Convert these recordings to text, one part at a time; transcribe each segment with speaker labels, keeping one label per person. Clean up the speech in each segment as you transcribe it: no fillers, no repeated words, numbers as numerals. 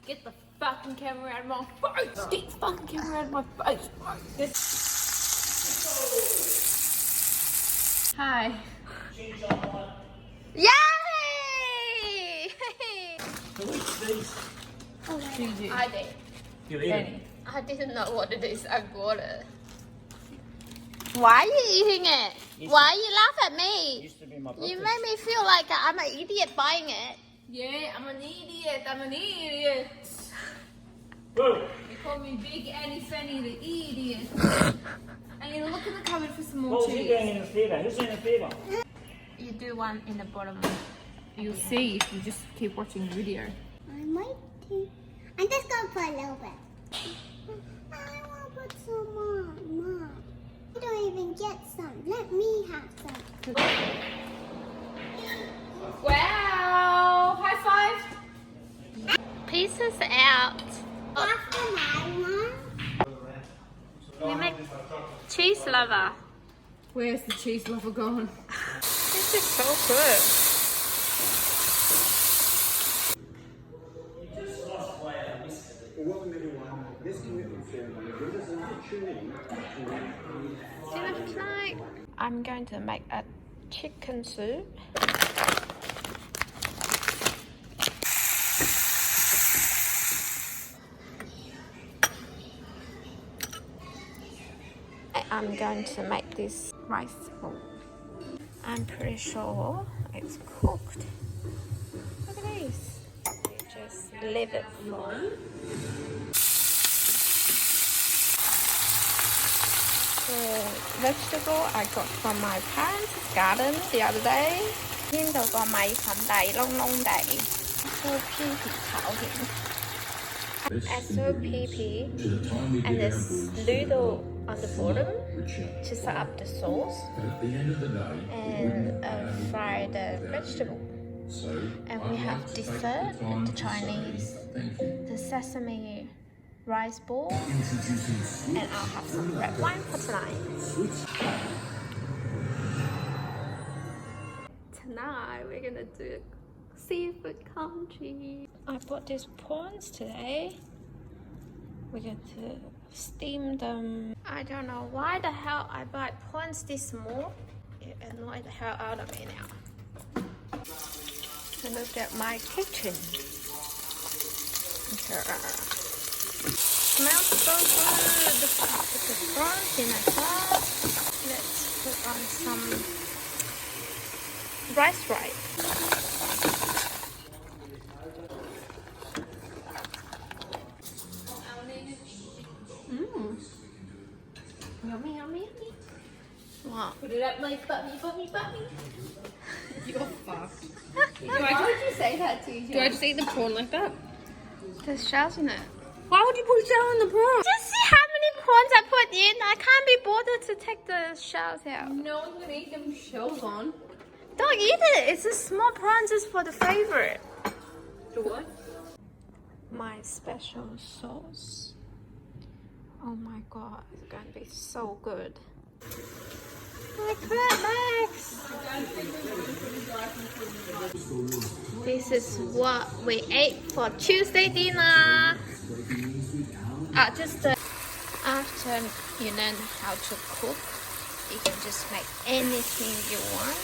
Speaker 1: Get the fucking camera out of my face! Get the fucking camera out of my face! Hi.
Speaker 2: Yay!
Speaker 1: Oh, GG.
Speaker 2: I did.
Speaker 3: You eat it.
Speaker 2: I didn't know what it is. I got it. Why are you eating it? Why you laugh at me?
Speaker 3: Used to be my
Speaker 2: You
Speaker 3: breakfast.
Speaker 2: make me feel like I'm an idiot buying it.
Speaker 1: Yeah, I'm an idiot. I'm an idiot.
Speaker 3: Whoa.
Speaker 1: They call me Big Annie Fanny the idiot. I need to look in the cupboard for some more
Speaker 3: What was he doing
Speaker 1: cheese.
Speaker 3: in the theatre? Who's in the theatre?
Speaker 2: You do one in the bottom.
Speaker 1: You'll see if you just keep watching the video.
Speaker 4: I might take. I'm just gonna put a little bit. I want to put some more. Mom. I don't even get some. Let me have some.
Speaker 1: Wow! High five!
Speaker 2: Pieces out.
Speaker 4: After my one.
Speaker 2: We make cheese lover.
Speaker 1: Where's the cheese lover gone?
Speaker 2: This is so good.
Speaker 5: Welcome everyone. This commitment ceremony gives us an opportunity to
Speaker 2: Dinner for tonight. I'm going to make a chicken soup. I'm going to make this rice roll. I'm pretty sure it's cooked. Look at this. You just leave it for. The vegetable I got from my parents' garden the other day. 呢度個米粉底窿窿地，SOP炒蜆，SOP and this noodle on the bottom to set up the sauce and fry the vegetable. And we have dessert, the Chinese, the sesame rice ball, and I'll have some red wine for tonight. Tonight we're gonna do seafood congee. I bought these prawns today. We're going to steam them. I don't know why the hell I buy prawns this small. It annoyed the hell out of me now. So look at my kitchen. Smells so good. Put the prawns in a sauce. Let's put on some rice.
Speaker 1: Yummy, yummy, yummy.
Speaker 2: Wow.
Speaker 1: Put it up like bummy. You're fucked. Why would you say that, TJ? Do I just eat the prawn like that?
Speaker 2: There's shells in it.
Speaker 1: Why would you put shell in the prawn?
Speaker 2: Just see how many prawns I put in. I can't be bothered to take the shells out.
Speaker 1: No one's gonna eat them shells on.
Speaker 2: Don't eat it. It's a small prawns just for the favorite.
Speaker 1: The what?
Speaker 2: My special sauce. Oh my god, it's gonna be so good. My crab Max! This is what we ate for Tuesday dinner. Just after you learn how to cook, you can just make anything you want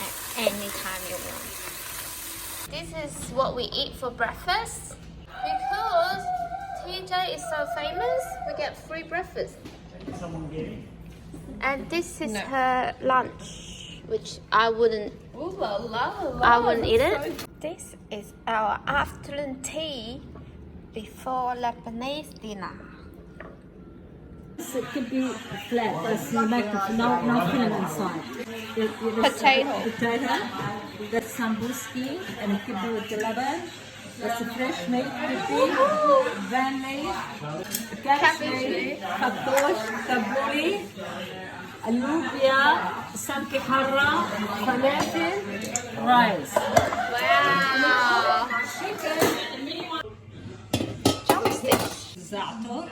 Speaker 2: at any time you want. This is what we eat for breakfast. Because TJ is so famous, we get free breakfast.
Speaker 3: Someone get it?
Speaker 2: And this is her lunch, which I wouldn't
Speaker 1: Ooh la la la.
Speaker 2: I wouldn't eat it. This is our afternoon tea before Lebanese dinner.
Speaker 6: It could be flat, but you make it no filling inside.
Speaker 2: Potato.
Speaker 6: That's sambuski, and it could be with the leban. That's a fresh meat, van leaf, cabbage, kabosh, tabbouleh, alubia, samki harra, falafel, rice.
Speaker 2: Wow! Drumstick.
Speaker 6: Za'atar.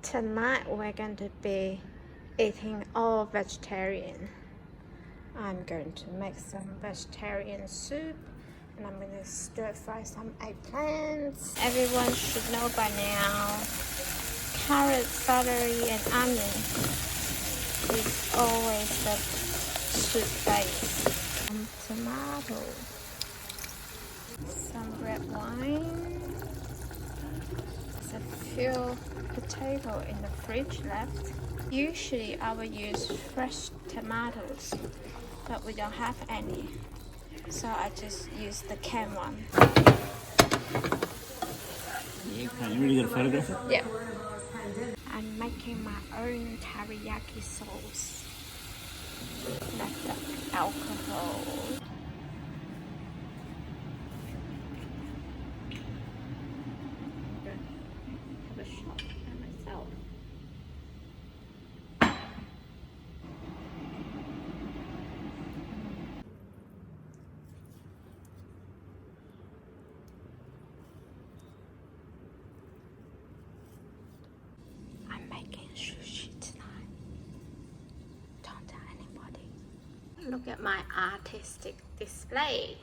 Speaker 2: Tonight we're going to be eating all vegetarian. I'm going to make some vegetarian soup, and I'm going to stir fry some eggplants. Everyone should know by now, carrot, celery, and onion is always the soup base. Some tomato, some red wine, there's a few potato in the fridge left. Usually I would use fresh tomatoes, but we don't have any, so I just use the canned one.
Speaker 3: You really got a photograph it?
Speaker 2: Yeah. I'm making my own teriyaki sauce. Let the alcohol. Have a shot by myself. I'm making sushi tonight. Don't tell anybody. Look at my artistic display.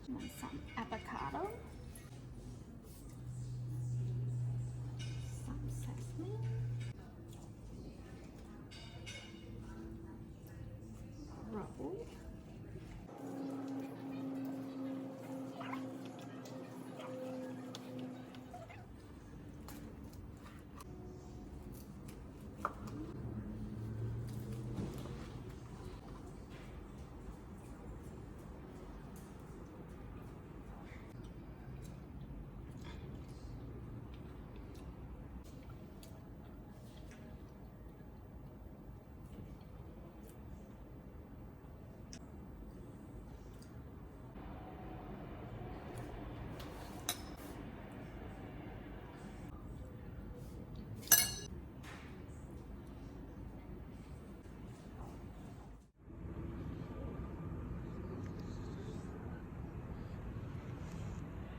Speaker 2: Want some avocado, some sesame, roll.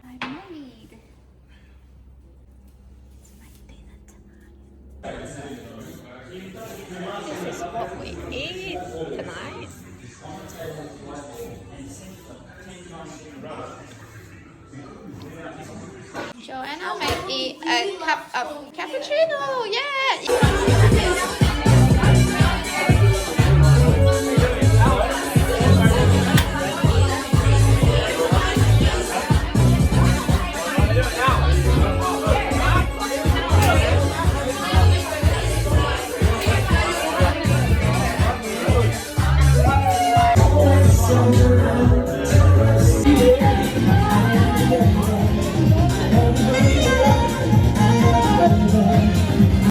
Speaker 2: I made. It's my dinner tonight. This is what we eat tonight. Joanna may eat a cup of cappuccino.